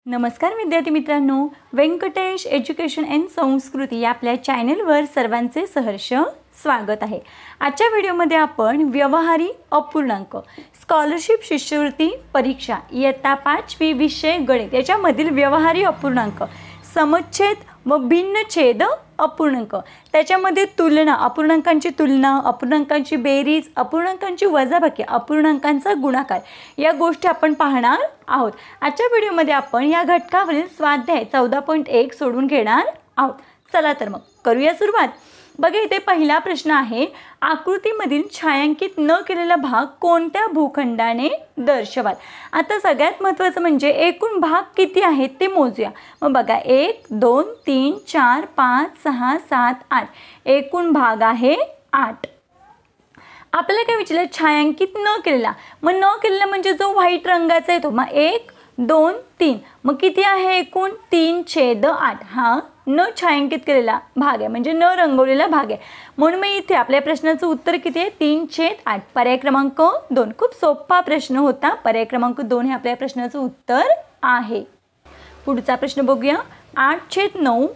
नमस्कार विद्यार्थी मित्रांनो, व्यंकटेश एज्युकेशन अँड संस्कृती या आपल्या चॅनलवर सर्वांचे सहर्ष स्वागत आहे। आजच्या व्हिडिओमध्ये आपण व्यवहारी अपूर्णांक स्कॉलरशिप शिष्यवृत्ती परीक्षा इयत्ता 5वी विषय गणित याच्यामधील व्यवहारी अपूर्णांक समच्छेद व भिन्नछेद अपूर्णांक त्याच्यामध्ये तुलना, अपूर्णांकांची तुलना, अपूर्णांकांची बेरीज, अपूर्णांकांची वजाबाकी, अपूर्णांकांचा गुणाकार या गोष्टी आपण पाहणार आहोत। आजच्या व्हिडिओमध्ये आपण या घटकावरील स्वाध्याय 14.1 सोडून घेणार आहोत। चला तर मग करूया सुरुवात। बघा इथे पहिला प्रश्न आहे, आकृतीमधील छायांकित न केलेला भाग कोणत्या भूखंडाने दर्शवाल। आता सगळ्यात महत्त्वाचं म्हणजे एकूण भाग किती आहेत ते मोजूया। मग बघा 1 2 3 4 5 6 7 8 एकूण भाग आहे 8। आपल्याला काय विचारलं, छायांकित न केलेला, मग न केलेला म्हणजे जो व्हाईट रंगाचा आहे तो, मग 1 2 3 मग किती आहे एकूण 3/8 हा न छायांकित केलेला भाग आहे, म्हणजे न रंगवलेला भाग आहे। म्हणून मग इथे आपल्या प्रश्नाचं उत्तर किती आहे 3/8, पर्याय क्रमांक 2। खूप सोपा प्रश्न होता, पर्याय क्रमांक 2 हे आपल्या प्रश्नाचं उत्तर आहे। पुढचा प्रश्न बघूया, 8/9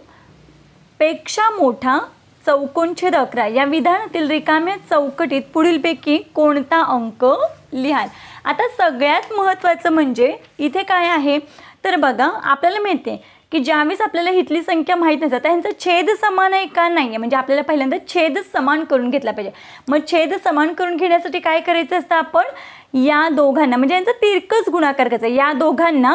पेक्षा मोठा चौकोनछेद 11 या विधानातील रिकाम्या चौकटीत पुढीलपैकी कोणता अंक लिहाल। आता सगळ्यात महत्त्वाचं म्हणजे इथे काय आहे तर बघा, आपल्याला माहिती आहे की ज्यावेळेस आपल्याला इथली संख्या माहीत नसते तर यांचा छेद समान आहे का नाही आहे, म्हणजे आपल्याला पहिल्यांदा छेद समान करून घेतला पाहिजे। मग छेद समान करून घेण्यासाठी काय करायचं असतं, आपण या दोघांना म्हणजे यांचा तिरकस गुणाकार करायचा, या दोघांना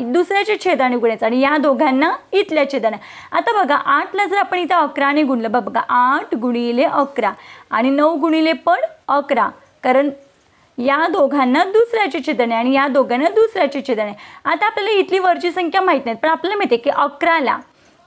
दुसऱ्याच्या छेदाने गुणायचं आणि या दोघांना इथल्या छेदाने। आता बघा 8ला जर आपण इथे 11ने गुणलं, बघा 8 गुणिले 11 आणि 9 गुणिले पण 11, कारण या दोघांना दुसऱ्याच्या छेदाने आणि या दोघांना दुसऱ्याच्या छेदाने। आता आपल्याला इथली वरची संख्या माहीत नाही, पण आपल्याला माहिती आहे की 11ला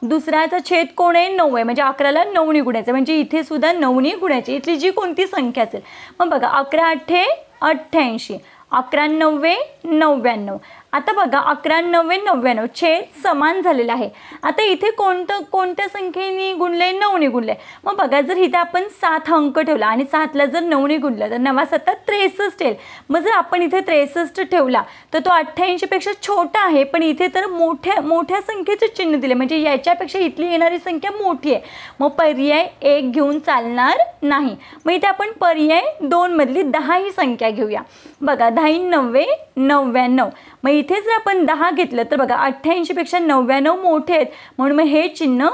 दुसऱ्याचा छेद कोण आहे 9 आहे, म्हणजे 11ला 9ने गुणायचं, म्हणजे इथे सुद्धा 9ने गुणायची इथली जी कोणती संख्या असेल। मग बघा 11 8 88, 11 9 99। आता बघा 11 9 99 छेद समान झालेला आहे। आता इथे कोणत्या संख्येने गुणले 9ने गुणले। मग बघा जर इथे आपण 7 अंक ठेवला आणि 7ला जर 9ने गुणलं तर 9 7 63 येईल। मग जर आपण इथे 63 ठेवला तर तो 88 पेक्षा छोटा आहे, पण इथे तर मोठ्या संख्येचे चिन्ह दिले, म्हणजे याच्यापेक्षा इथली येणारी संख्या मोठी आहे। मग पर्याय 1 घेऊन चालणार नाही। मग इथे आपण पर्याय 2 मधली 10 ही संख्या घेऊया। बघा 10 9 99, मग इथे जर आपण 10 घेतलं तर बघा 88 पेक्षा 99 मोठे आहेत, म्हणून मग हे चिन्ह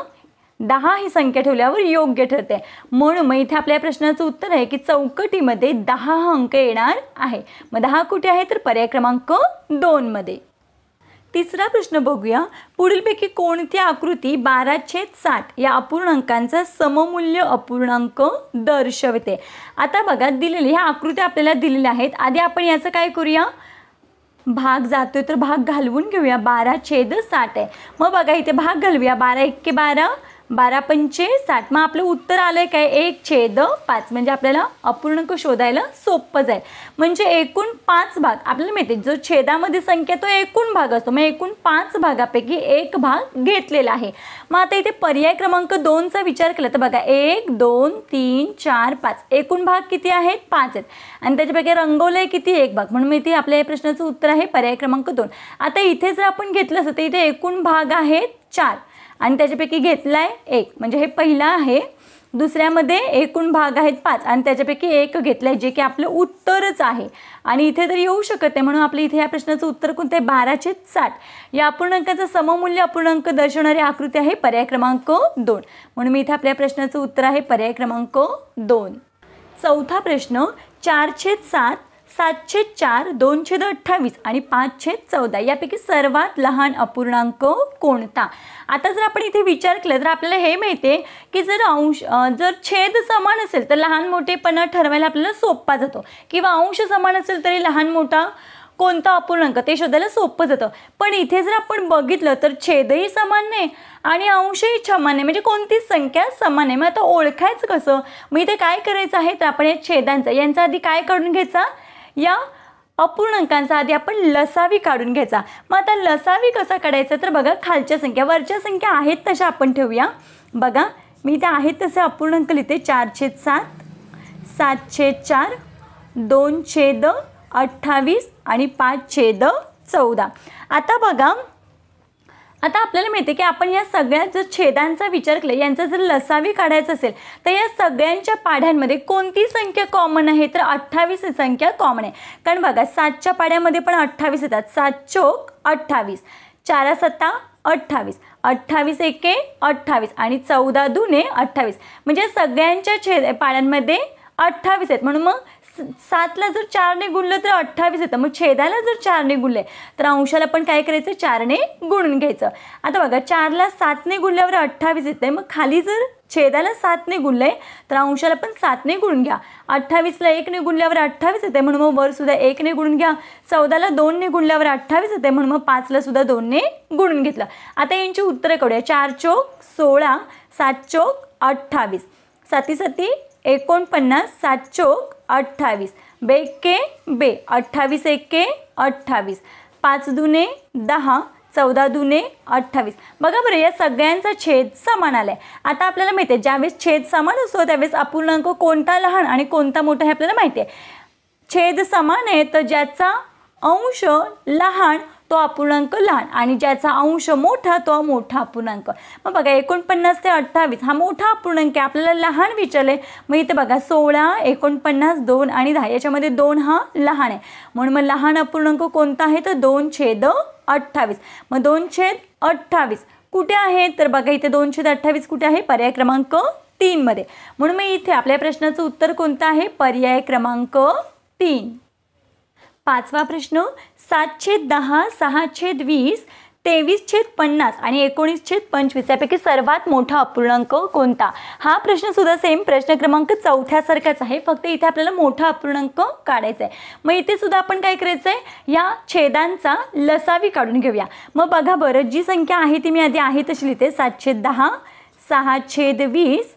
10 ही संख्या ठेवल्यावर योग्य ठरते। म्हणून मग इथे आपल्या प्रश्नाचं उत्तर आहे की चौकटीमध्ये 10 अंक येणार आहे। मग 10 कुठे आहे तर पर्याय क्रमांक 2 मध्ये। तिसरा प्रश्न बघूया, पुढीलपैकी कोणती आकृती 12/60 या अपूर्णांकांचा सममूल्य अपूर्णांक दर्शवते। आता बघा दिलेली ह्या आकृत्या आपल्याला दिलेल्या आहेत, आधी आपण याचं काय करूया, भाग जातोय तर भाग घालवून घेऊया। 12/60 आहे, मग बघा इथे भाग घालूया, 12 1 12 12 5 60, मग आपलं उत्तर आलंय काय 1/5, म्हणजे आपल्याला अपूर्णांक शोधायला सोपं जाईल। म्हणजे एकूण 5 भाग आपल्याला माहिती, जो छेदामध्ये संख्या तो एकूण भाग असतो, मग एकूण 5 भागापैकी एक भाग घेतलेला आहे। मग आता इथे पर्याय क्रमांक 2चा विचार केला तर बघा 1 2 3 4 5 एकूण भाग किती आहेत 5 आहेत, आणि त्याच्यापैकी रंगवलंय किती एक भाग, म्हणून इथे आपल्या या प्रश्नाचं उत्तर आहे पर्याय क्रमांक 2। आता इथे जर आपण घेतलं असतं तर इथे एकूण भाग आहेत 4 आणि त्याच्यापैकी घेतलाय 1, म्हणजे हे पहिला आहे। दुसऱ्यामध्ये एकूण भाग आहेत 5 आणि त्याच्यापैकी 1 घेतलाय, जे की आपलं उत्तरच आहे। आणि इथे तर येऊ शकत नाही, म्हणून आपलं इथे या प्रश्नाचं उत्तर कोणतं आहे 12/60 या अपूर्णांकाचा सममूल्य अपूर्णांक दर्शवणारी आकृती आहे पर्याय क्रमांक 2। म्हणून मी इथे आपल्या प्रश्नाचं उत्तर आहे पर्याय क्रमांक 2। चौथा प्रश्न, 4/7 7/4 2/28 आणि 5/14 यापैकी सर्वात लहान अपूर्णांक कोणता। आता जर आपण इथे विचार केला तर आपल्याला हे माहिती आहे की जर छेद समान असेल तर लहान मोठेपणा ठरवायला आपल्याला सोपा जातो, किंवा अंश समान असेल तरी लहान मोठा कोणता अपूर्णांक ते शोधायला सोपं जातं। पण इथे जर आपण बघितलं तर छेदही समान नाही आणि अंशही समान नाही, म्हणजे कोणतीच संख्या समान नाही। मग आता ओळखायचं कसं, मग इथे काय करायचं आहे तर आपण या छेदांचा यांचा आधी काय काढून घ्यायचा, या अपूर्णांकांचा आधी आपण लसावी काढून घ्यायचा। मग आता लसावी कसा काढायचा तर बघा खालच्या संख्या वरच्या संख्या आहेत तशा आपण ठेवूया। बघा मी इथे आहेत तसे अपूर्णांक लिहिते, 4/7 7/4 2/28 आणि 5/14। आता बघा आता आपल्याला माहिती आहे की आपण या सगळ्या जर छेदांचा विचार केला, यांचा जर लसावी काढायचा असेल तर या सगळ्यांच्या पाढ्यांमध्ये कोणती संख्या कॉमन आहे, तर 28 ही संख्या कॉमन आहे. कारण बघा 7च्या पाढ्यामध्ये पण 28 येतात. 7 चोक 28, 4 सत्ता 28, 28 एके 28 आणि 14 दुने 28. म्हणजे सगळ्यांच्या पाढ्यांमध्ये 28 आहेत. म्हणून मग 7ला जर 4ने गुणलं तर 28 येतं. मग छेदाला जर 4ने गुणले तर अंशाला पण काय करायचं, 4ने गुणून घ्यायचं. आता बघा 4ला 7ने गुणल्यावर 28 येते. मग खाली जर छेदाला 7ने गुणले तर अंशाला पण 7ने गुणून घ्या. 28ला 1ने गुणल्यावर 28 येते, म्हणून मग वर सुद्धा 1ने गुणून घ्या. 14ला 2ने गुणल्यावर 28 येते, म्हणून मग 5ला सुद्धा 2ने गुणून घेतलं. आता यांची उत्तरं काढूया. 4 चोक 16, 7 चोक 28, 7 7 49, 7 चोक 28, बेके बे 28 एके 28, 5 दुने 10, 14 दुने 28. बघा बरं, या सगळ्यांचा छेद समान आलाय. आता आपल्याला माहिती आहे ज्यावेळेस छेद समान असतो त्यावेळेस अपूर्णांक कोणता लहान आणि कोणता मोठा हे आपल्याला माहिती आहे. छेद समान आहे तर ज्याचा अंश लहान तो अपूर्णांक लहान आणि ज्याचा अंश मोठा तो मोठा अपूर्णांक. मग बघा 49 ते 28 हा मोठा अपूर्णांक आहे, आपल्याला लहान विचारले. मग इथे बघा 16, 49, 2 आणि 10 याच्यामध्ये 2 हा लहान आहे, म्हणून मग लहान अपूर्णांक कोणता आहे तर 2/28. मग 2/28 कुठे आहे तर बघा इथे 2/28 कुठे आहे, पर्याय क्रमांक 3 मध्ये. म्हणून मग इथे आपल्या प्रश्नाचं उत्तर कोणतं आहे, पर्याय क्रमांक 3. 5वा प्रश्न, 7/10, 6/20, 23/50 आणि 19/25 यापैकी सर्वात मोठा अपूर्णांक कोणता. हा प्रश्न सुद्धा सेम प्रश्न क्रमांक 4 सारखाच आहे, फक्त इथे आपल्याला मोठा अपूर्णांक काढायचा आहे. मग इथे सुद्धा आपण काय करायचं आहे, या छेदांचा लसावी काढून घेऊया. मग बघा बरं, जी संख्या आहे ती मी आधी आहे तशी लिहिते. 7/10, 6/20,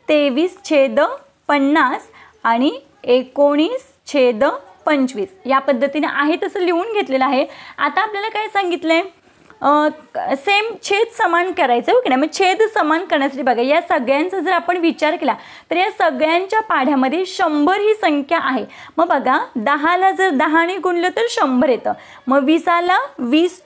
23/50 आणि 19/25 या पद्धतीने आहे तसं लिहून घेतलेलं आहे. आता आपल्याला काय सांगितलंय, सेम छेद समान करायचं आहे, ओके ना. मग छेद समान करण्यासाठी बघा या सगळ्यांचा जर आपण विचार केला तर या सगळ्यांच्या पाढ्यामध्ये 100 ही संख्या आहे. मग बघा 10ला जर 10ने गुणलं तर 100 येतं. मग 20ला 20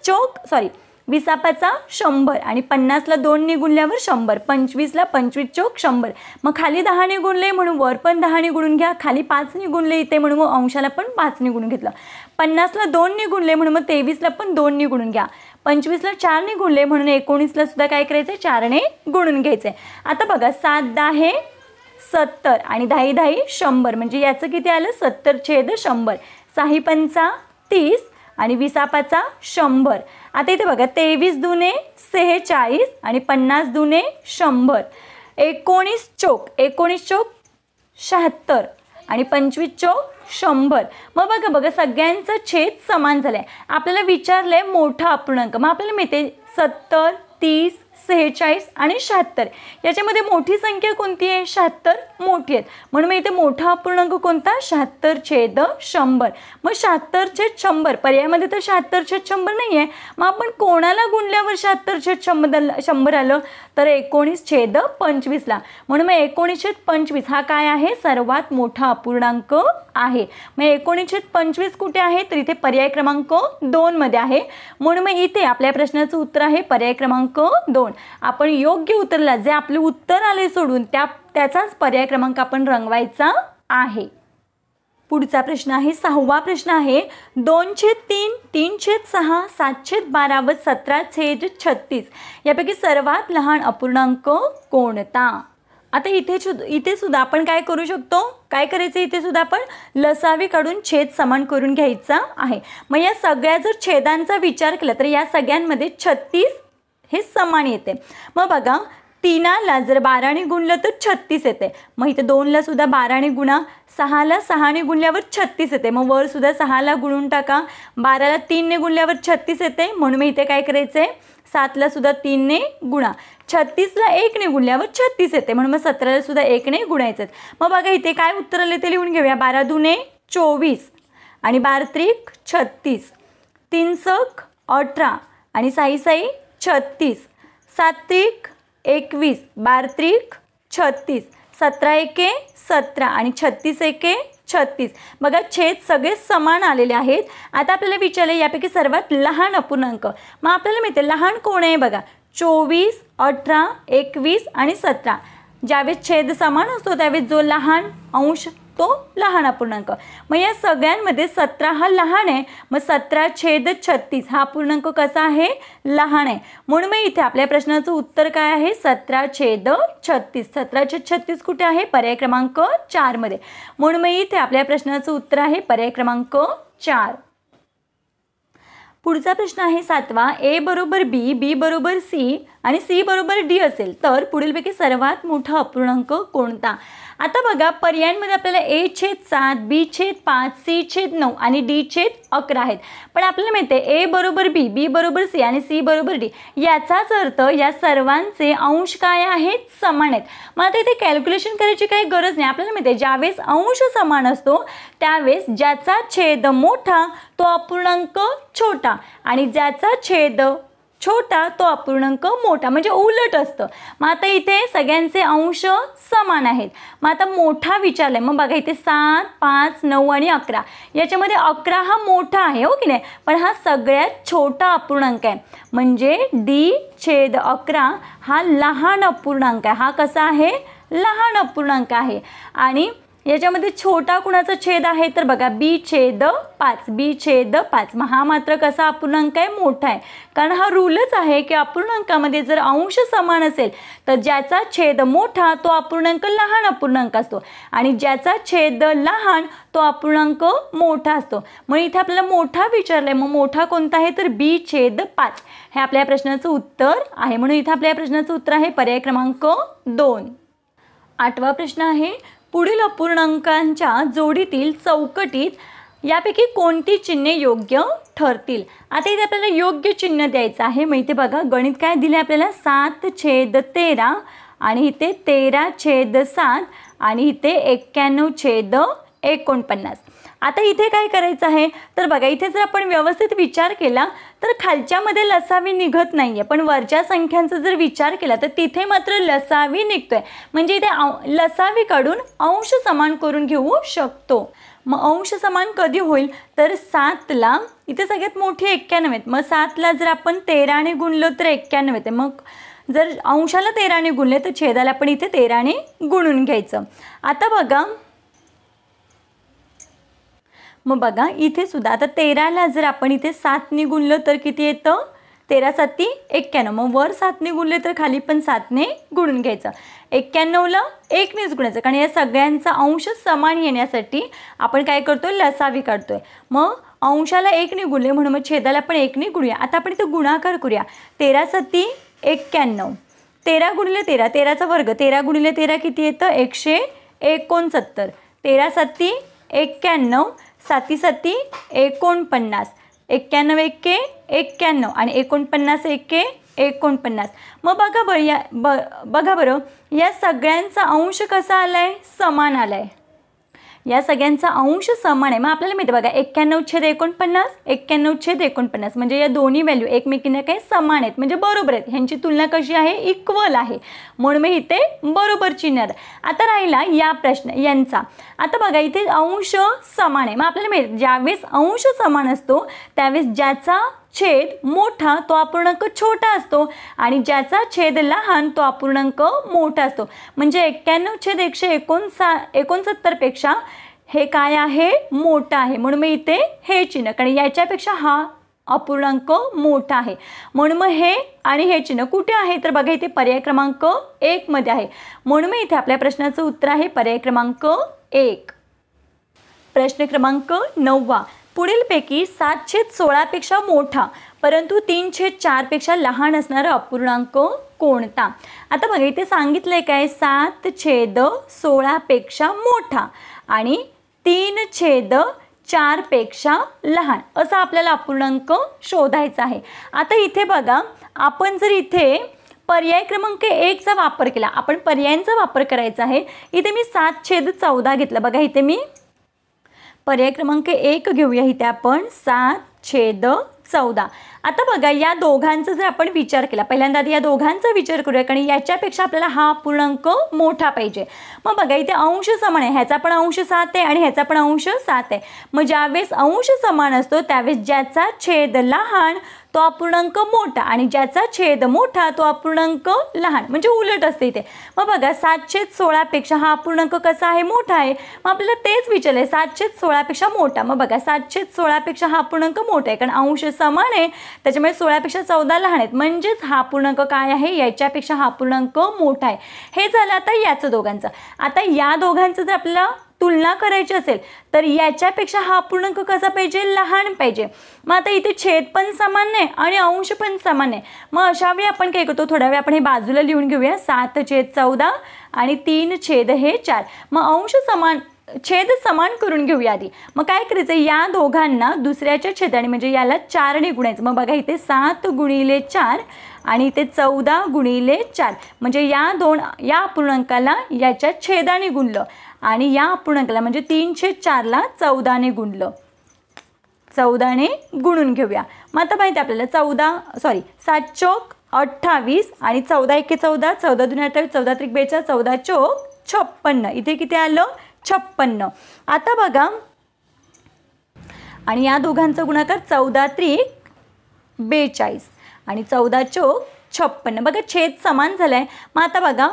5 100 आणि 50ला 2ने गुणल्यावर 100, 25ला 25 चोक 100. मग खाली 10ने गुणले म्हणून वर पण 10ने गुणून घ्या. खाली 5ने गुणले इथे म्हणून मग अंशाला पण 5ने गुणून घेतलं. 50ला 2ने गुणले म्हणून मग 23ला पण 2ने गुणून घ्या. 25ला 4ने गुणले म्हणून 19ला सुद्धा काय करायचं, 4ने गुणून घ्यायचं. आता बघा 7 10 70 आणि 10 10 100 म्हणजे याचं किती आलं, 70/100. 6 पंचा 30 आणि 20 5 100. आता इथे बघा 23 दुने 46 आणि 50 दुने 100. 19 चोक 76 आणि 25 चोक 100. मग बघा सगळ्यांचा छेद समान झालाय. आपल्याला विचारलंय मोठा अपूर्णांक. मग आपल्याला माहिती 70, 30, 46 आणि 76 याच्यामध्ये मोठी संख्या कोणती आहे, 76 मोठी आहेत. म्हणून इथे मोठा अपूर्णांक कोणता, 76/100. मग 76/100 पर्यायामध्ये तर 76/100 नाही आहे. मग आपण कोणाला गुणल्यावर 76/100 आलं तर 19/25ला. म्हणून मग 19/25 हा काय आहे, सर्वात मोठा अपूर्णांक आहे. मग 19/25 कुठे आहे तर इथे पर्याय क्रमांक 2 मध्ये आहे. म्हणून मग इथे आपल्या प्रश्नाचं उत्तर आहे पर्याय क्रमांक 2. आपण योग्य उत्तरला जे आपले उत्तर आले सोडून त्याचाच पर्याय क्रमांक आपण रंगवायचा आहे. पुढचा प्रश्न आहे 6वा प्रश्न आहे 2/3, 3/6, 7/12 व 17/36 यापैकी सर्वात लहान अपूर्णांक कोणता. आता इथे सुद्धा आपण काय करू शकतो, काय करायचं, इथे सुद्धा आपण लसावी काढून छेद समान करून घ्यायचा आहे. मग या सगळ्या जर छेदांचा विचार केला तर या सगळ्यांमध्ये 36 हे समान येते. मग बघा 3ला जर 12ने गुणलं तर 36 येते. मग इथे 2ला सुद्धा 12ने गुणा. 6ला 6ने गुणल्यावर 36 येते. मग वर सुद्धा 6ला गुणून टाका. 12ला 3ने गुणल्यावर 36 येते. म्हणून इथे काय करायचं आहे, 7ला सुद्धा 3ने गुणा. 36ला 1ने गुणल्यावर 36 येते. म्हणून मग 17ला सुद्धा 1ने गुणायचं. मग बघा इथे काय उत्तर आले ते लिहून घेऊया. 12 दुने 24 आणि 12 त्रिक 36, 3 सक 18 आणि 6 6 36, 7 त्रिक 21, 12 त्रिक 36, 17 एके 17 आणि 36 एके 36. बघा छेद सगळे समान आलेले आहेत. आता आपल्याला विचारले यापैकी सर्वात लहान अपूर्णांक. मग आपल्याला माहिती आहे लहान कोण आहे बघा 24, 18, 21 आणि 17. ज्यावेळेस छेद समान असतो त्यावेळेस जो लहान अंश तो लहान अपूर्णांक. मग या सगळ्यांमध्ये 17 हा लहान आहे. मग 17/36 हा अपूर्णांक कसा आहे लहान आहे. म्हणून मग इथे आपल्या प्रश्नाचं उत्तर काय आहे 17/36. 17/36 कुठे आहे पर्याय क्रमांक 4 मध्ये. म्हणून मग इथे आपल्या प्रश्नाचं उत्तर आहे पर्याय क्रमांक 4. पुढचा प्रश्न आहे 7वा. A बरोबर B, B बरोबर C आणि C बरोबर D असेल तर पुढीलपैकी सर्वात मोठा अपूर्णांक कोणता. आता बघा पर्यायांमध्ये आपल्याला A/7, B/5, C/9 आणि D/11 आहेत. पण आपल्याला माहिती आहे A बरोबर B, B बरोबर C आणि C बरोबर D. याचाच अर्थ या सर्वांचे अंश काय आहेत समान आहेत. मग आता इथे कॅल्क्युलेशन करायची काही गरज नाही. आपल्याला माहिती आहे ज्यावेळेस अंश समान असतो त्यावेळेस ज्याचा छेद मोठा तो अपूर्णांक छोटा आणि ज्याचा छेद छोटा तो अपूर्णांक मोठा म्हणजे उलट असतं. मग आता इथे सगळ्यांचे अंश समान आहेत. मग आता मोठा विचारलाय. मग बघा इथे 7, 5, 9 आणि 11. याच्यामध्ये 11 हा मोठा आहे हो की नाही. पण हा सगळ्यात छोटा अपूर्णांक आहे. म्हणजे D/11 हा लहान अपूर्णांक आहे. हा कसा आहे लहान अपूर्णांक आहे. आणि याच्यामध्ये छोटा कुणाचा छेद आहे तर बघा B/5, B/5. मग हा मात्र कसा अपूर्णांक आहे मोठा आहे. कारण हा रूलच आहे की अपूर्णांकामध्ये जर अंश समान असेल तर ज्याचा छेद मोठा तो अपूर्णांक लहान अपूर्णांक असतो आणि ज्याचा छेद लहान तो अपूर्णांक मोठा असतो. मग इथे आपल्याला मोठा विचारलाय. मग मोठा कोणता आहे तर B/5 हे आपल्या प्रश्नाचं उत्तर आहे. म्हणून इथे आपल्या प्रश्नाचं उत्तर आहे पर्याय क्रमांक 2. 8वा प्रश्न आहे पुढील अपूर्णांकांच्या जोडीतील चौकटीत यापैकी कोणती चिन्हे योग्य ठरतील. आता इथे आपल्याला योग्य चिन्ह द्यायचं आहे. मग इथे बघा गणित काय दिले आपल्याला 7/13 आणि इथे 13/7 आणि इथे 91/49. आता इथे काय करायचं आहे तर बघा इथे जर आपण व्यवस्थित विचार केला तर खालच्यामध्ये लसावी निघत नाही आहे. पण वरच्या संख्यांचा जर विचार केला तर तिथे मात्र लसावी निघतोय. म्हणजे इथे लसावी काढून अंश समान करून घेऊ शकतो. मग अंश समान कधी होईल तर 7ला इथे सगळ्यात मोठी 91 आहेत. मग 7ला जर आपण 13ने गुणलं तर 91 येते. मग जर अंशाला 13ने गुणले तर छेदाला पण इथे 13ने गुणून घ्यायचं. आता बघा मग बघा इथे सुद्धा आता 13ला जर आपण इथे 7ने गुणलं तर किती येतं 13×7 = 91. मग वर 7ने गुणले तर खाली पण 7ने गुणून घ्यायचं. 91ला 1नेच गुणायचं. कारण या सगळ्यांचा अंश समान येण्यासाठी आपण काय करतोय लसावी काढतोय. मग अंशाला 1ने गुणले म्हणून मग छेदाला पण 1ने गुणूया. आता आपण इथे गुणाकार करूया. 13×7 = 91. 13 × 13 13चा वर्ग. 13 × 13 किती येतं 169. 13×7 = 91. 7×7 = 49. 91 × 1 = 91 आणि 49 × 1 = 49. मग बघा बरं या सगळ्यांचा अंश कसा आलाय समान आलाय. या सगळ्यांचा अंश समान आहे. मग आपल्याला माहिती बघा 91/49 91/49 म्हणजे या दोन्ही व्हॅल्यू एकमेकींना काही समान आहेत म्हणजे बरोबर आहेत. ह्यांची तुलना कशी आहे इक्वल आहे. म्हणून मग इथे बरोबर चिन्ह. आता राहिला या प्रश्न यांचा. आता बघा इथे अंश समान आहे. मग आपल्याला माहिती ज्यावेळेस अंश समान असतो त्यावेळेस ज्याचा छेद मोठा तो अपूर्णांक छोटा असतो आणि ज्याचा छेद लहान तो अपूर्णांक मोठा असतो. म्हणजे 91/169 पेक्षा हे काय आहे मोठा आहे. म्हणून मग इथे हे चिन्ह कारण याच्यापेक्षा हा अपूर्णांक मोठा आहे. म्हणून मग हे आणि हे चिन्ह कुठे आहे तर बघा इथे पर्याय क्रमांक 1 मध्ये आहे. म्हणून मग इथे आपल्या प्रश्नाचं उत्तर आहे पर्याय क्रमांक 1. प्रश्न क्रमांक 9. पुढीलपैकी 7/16 पेक्षा मोठा परंतु 3/4 पेक्षा लहान असणारा अपूर्णांक कोणता. आता बघा इथे सांगितलंय काय 7/16 पेक्षा मोठा आणि 3/4 पेक्षा लहान असा आपल्याला अपूर्णांक शोधायचा आहे. आता इथे बघा आपण जर इथे पर्याय क्रमांक 1 चा वापर केला. आपण पर्यायांचा वापर करायचा आहे. इथे मी 7/14 घेतलं. बघा इथे मी पर्याय क्रमांक 1 घेऊया. इथे आपण 7/14 14. आता बघा या दोघांचा जर आपण विचार केला, पहिल्यांदा या दोघांचा विचार करूया, कारण याच्यापेक्षा आपल्याला हा अपूर्णांक मोठा पाहिजे. मग बघा इथे अंश समान आहे, ह्याचा पण अंश 7 आहे आणि ह्याचा पण अंश 7 आहे. मग ज्यावेळेस अंश समान असतो त्यावेळेस ज्याचा छेद लहान तो अपूर्णांक मोठा आणि ज्याचा छेद मोठा तो अपूर्णांक लहान, म्हणजे उलट असते इथे. मग बघा 7/16 पेक्षा हा अपूर्णांक कसा आहे, मोठा आहे. मग आपल्याला तेच विचारले 7/16 पेक्षा मोठा. मग बघा 7/16 पेक्षा हा अपूर्णांक मोठा आहे, कारण अंश समान आहे त्याच्यामुळे 16 पेक्षा 14 लहान आहेत, म्हणजेच हा अपूर्णांक काय आहे, याच्यापेक्षा हा अपूर्णांक मोठा आहे. हे झालं आता याचं दोघांचं. आता या दोघांचं जर आपल्याला तुलना करायची असेल तर याच्यापेक्षा हा अपूर्णांक कसा पाहिजे, लहान पाहिजे. मग आता इथे छेद पण समान नाही आणि अंश पण समान आहे. मग अशा वेळी आपण काय करतो, थोड्या वेळ आपण हे बाजूला लिहून घेऊया. 7/14 आणि 3/4. मग अंश समान छेद समान करून घेऊया आधी. मग काय करायचं, या दोघांना दुसऱ्याच्या छेदाने म्हणजे याला 4ने गुणायचं. मग बघा इथे 7 × 4 आणि इथे 14 × 4, म्हणजे या अपूर्णांकाला याच्या छेदाने गुणलं आणि या अपूर्णांकाला म्हणजे 3/4ला 14ने गुणलं. 14ने गुणून घेऊया. मग आता माहिती आपल्याला 7 चौक 28 आणि 14 एके 14, 14 दुने 28, 14 त्रिक 42, 14 चौक 56. इथे किती आलं, 56. आता बघा आणि या दोघांचा गुणाकार 14 त्रिक 42 आणि 14 चौक 56. बघा छेद समान झालाय. मग आता बघा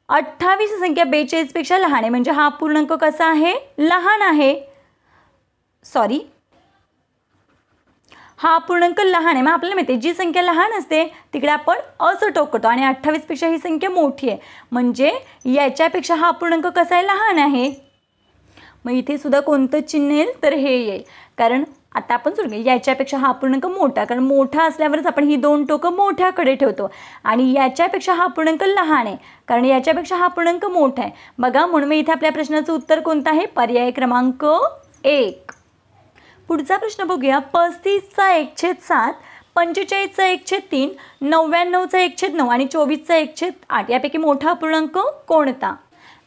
28 संख्या 42 पेक्षा लहान आहे, म्हणजे हा अपूर्णांक कसा आहे, लहान आहे. हा अपूर्णांक लहान आहे. मग आपल्याला माहिती आहे जी संख्या लहान असते तिकडे आपण असं टोक करतो आणि 28 पेक्षा ही संख्या मोठी आहे, म्हणजे याच्यापेक्षा हा अपूर्णांक कसा आहे, लहान आहे. मग इथे सुद्धा कोणतं चिन्ह येईल, तर हे येईल, कारण आता आपण सोडून याच्यापेक्षा हा अपूर्णांक मोठा, कारण मोठा असल्यावरच आपण ही दोन टोकं मोठ्याकडे ठेवतो आणि याच्यापेक्षा हा अपूर्णांक लहान आहे कारण याच्यापेक्षा हा अपूर्णांक मोठा आहे. बघा म्हणून मी इथे आपल्या प्रश्नाचं उत्तर कोणतं आहे, पर्याय क्रमांक 1. पुढचा प्रश्न बघूया. 35चा 1/7, 45चा 1/3, 99चा 1/9 आणि 24चा 1/8 यापैकी मोठा अपूर्णांक कोणता.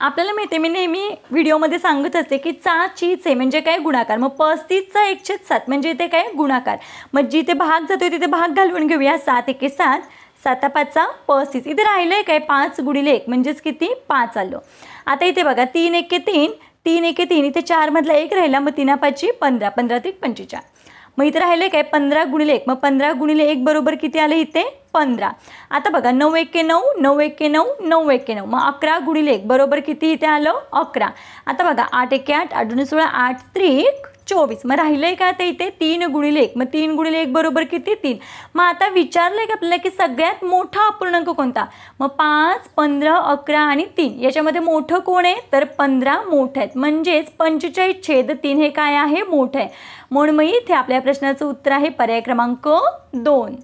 आपल्याला माहिती आहे, मी नेहमी व्हिडिओमध्ये सांगत असते की चे म्हणजे काय, गुणाकार. मग 35चा 1/7 म्हणजे इथे काय, गुणाकार. मग जिथे भाग जातोय तिथे भाग घालवून घेऊया. 7 एके 7, 7 5 35. इथे राहिलंय काय, 5 × 1 म्हणजेच किती, 5 आलं. आता इथे बघा 3 एके 3, 3 एके 3, इथे 4 मधला 1 राहिला, मग 3 5 15, 15 त्रिक 45. मग इथे राहिले काय 15 × 1, मग 15 × 1 बरोबर किती आलं, इथे 15. आता बघा 9 एके 9, 9 एके 9, 9 एके 9, मग 11 × 1 बरोबर किती, इथे आलं 11. आता बघा 8 एके 8, 8 2 16, 8 त्रिक 24. मग राहिलंय का आता इथे 3 × 1, मग 3 × 1 बरोबर किती, 3. मग आता विचारलंय का आपल्याला की सगळ्यात मोठा अपूर्णांक कोणता. मग 5, 15, 11 आणि 3 याच्यामध्ये मोठं कोण आहे, तर 15 मोठं आहेत, म्हणजेच 45/3 हे काय आहे, मोठं आहे. म्हणून मग इथे आपल्या प्रश्नाचं उत्तर आहे पर्याय क्रमांक 2.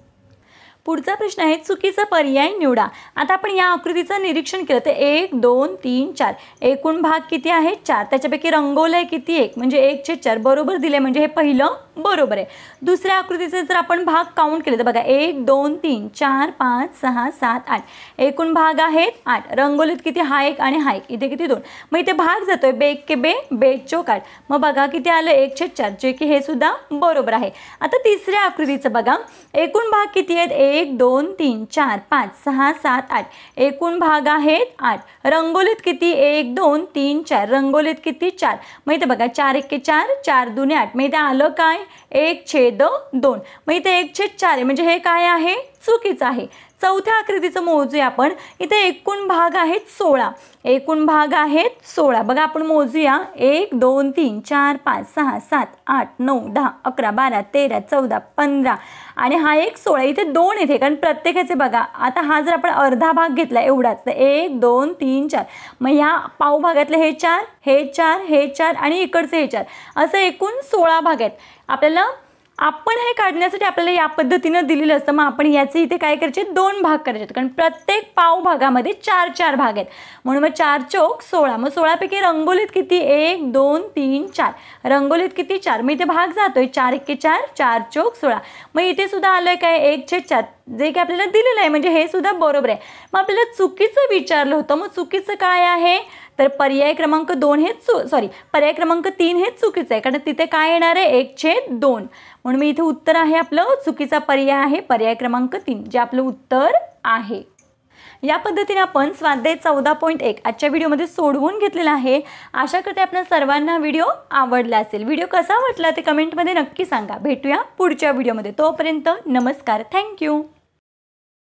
पुढचा प्रश्न आहे, चुकीचा पर्याय निवडा. आता आपण या आकृतीचं निरीक्षण केलं तर 1 2 3 4 एकूण भाग किती आहे, 4. त्याच्यापैकी रंगवलंय किती, 1 म्हणजे 1/4 बरोबर दिले, म्हणजे हे पहिलं बरोबर आहे. दुसऱ्या आकृतीचे जर आपण भाग काउंट केले तर बघा 1 2 3 4 5 6 7 8 एकूण भाग आहेत 8. रंगोलीत किती, हा 1 आणि हा 1, इथे किती 2. मग इथे भाग जातोय बे के बे, बे चौक 8. मग बघा किती आलं, 1/4, जे की हे सुद्धा बरोबर आहे. आता तिसऱ्या आकृतीचं बघा, एकूण भाग किती आहेत, 1 2 3 4 5 6 7 8 एकूण भाग आहेत 8. रंगोलीत किती, 1 2 3 4, रंगोलीत किती 4. मग इथे बघा 4 एके 4, 4 2 8, मग इथे आलं काय, 1/2. मग इथे 1/4 आहे, म्हणजे हे काय आहे, चुकीचं आहे. चौथ्या आकृतीचं मोजूया आपण. इथे एकूण भाग आहेत 16, एकूण भाग आहेत 16. बघा आपण मोजूया, 1 2 3 4 5 6 7 8 9 10 11 12 13 14 15 आणि हा एक 16. इथे 2 येते कारण प्रत्येकाचे बघा, आता हा जर आपण अर्धा भाग घेतला एवढाच तर 1 2 3 4, मग ह्या पाव भागातले हे 4, हे 4, हे 4 आणि इकडचे हे 4, असं एकूण 16 भाग आहेत. आपल्याला आपण हे काढण्यासाठी आपल्याला या पद्धतीनं दिलेलं असतं. मग आपण याचे इथे काय करायचे, 2 भाग करायचे, कारण प्रत्येक पाव भागामध्ये 4 भाग आहेत, म्हणून मग 4 चौक 16. मग 16 पैकी रंगोलीत किती, 1 2 3 4, रंगोलीत किती 4. मग इथे भाग जातोय 4 एके 4, 4 चौक 16. मग इथे सुद्धा आलंय काय, 1/4, जे की आपल्याला दिलेलं आहे, म्हणजे हे सुद्धा बरोबर आहे. मग आपल्याला चुकीचं विचारलं होतं, मग चुकीचं काय आहे तर पर्याय क्रमांक 2 हे पर्याय क्रमांक 3 हे चुकीचं आहे, कारण तिथे काय येणार आहे 1/2. म्हणून मी इथे उत्तर आहे आपलं चुकीचा पर्याय आहे पर्याय क्रमांक 3 जे आपलं उत्तर आहे. या पद्धतीने आपण स्वाध्याय 14.1 आजच्या व्हिडिओमध्ये सोडवून घेतलेला आहे. आशा करते आपल्या सर्वांना व्हिडिओ आवडला असेल. व्हिडिओ कसा वाटला ते कमेंटमध्ये नक्की सांगा. भेटूया पुढच्या व्हिडिओमध्ये. तोपर्यंत नमस्कार. थँक्यू.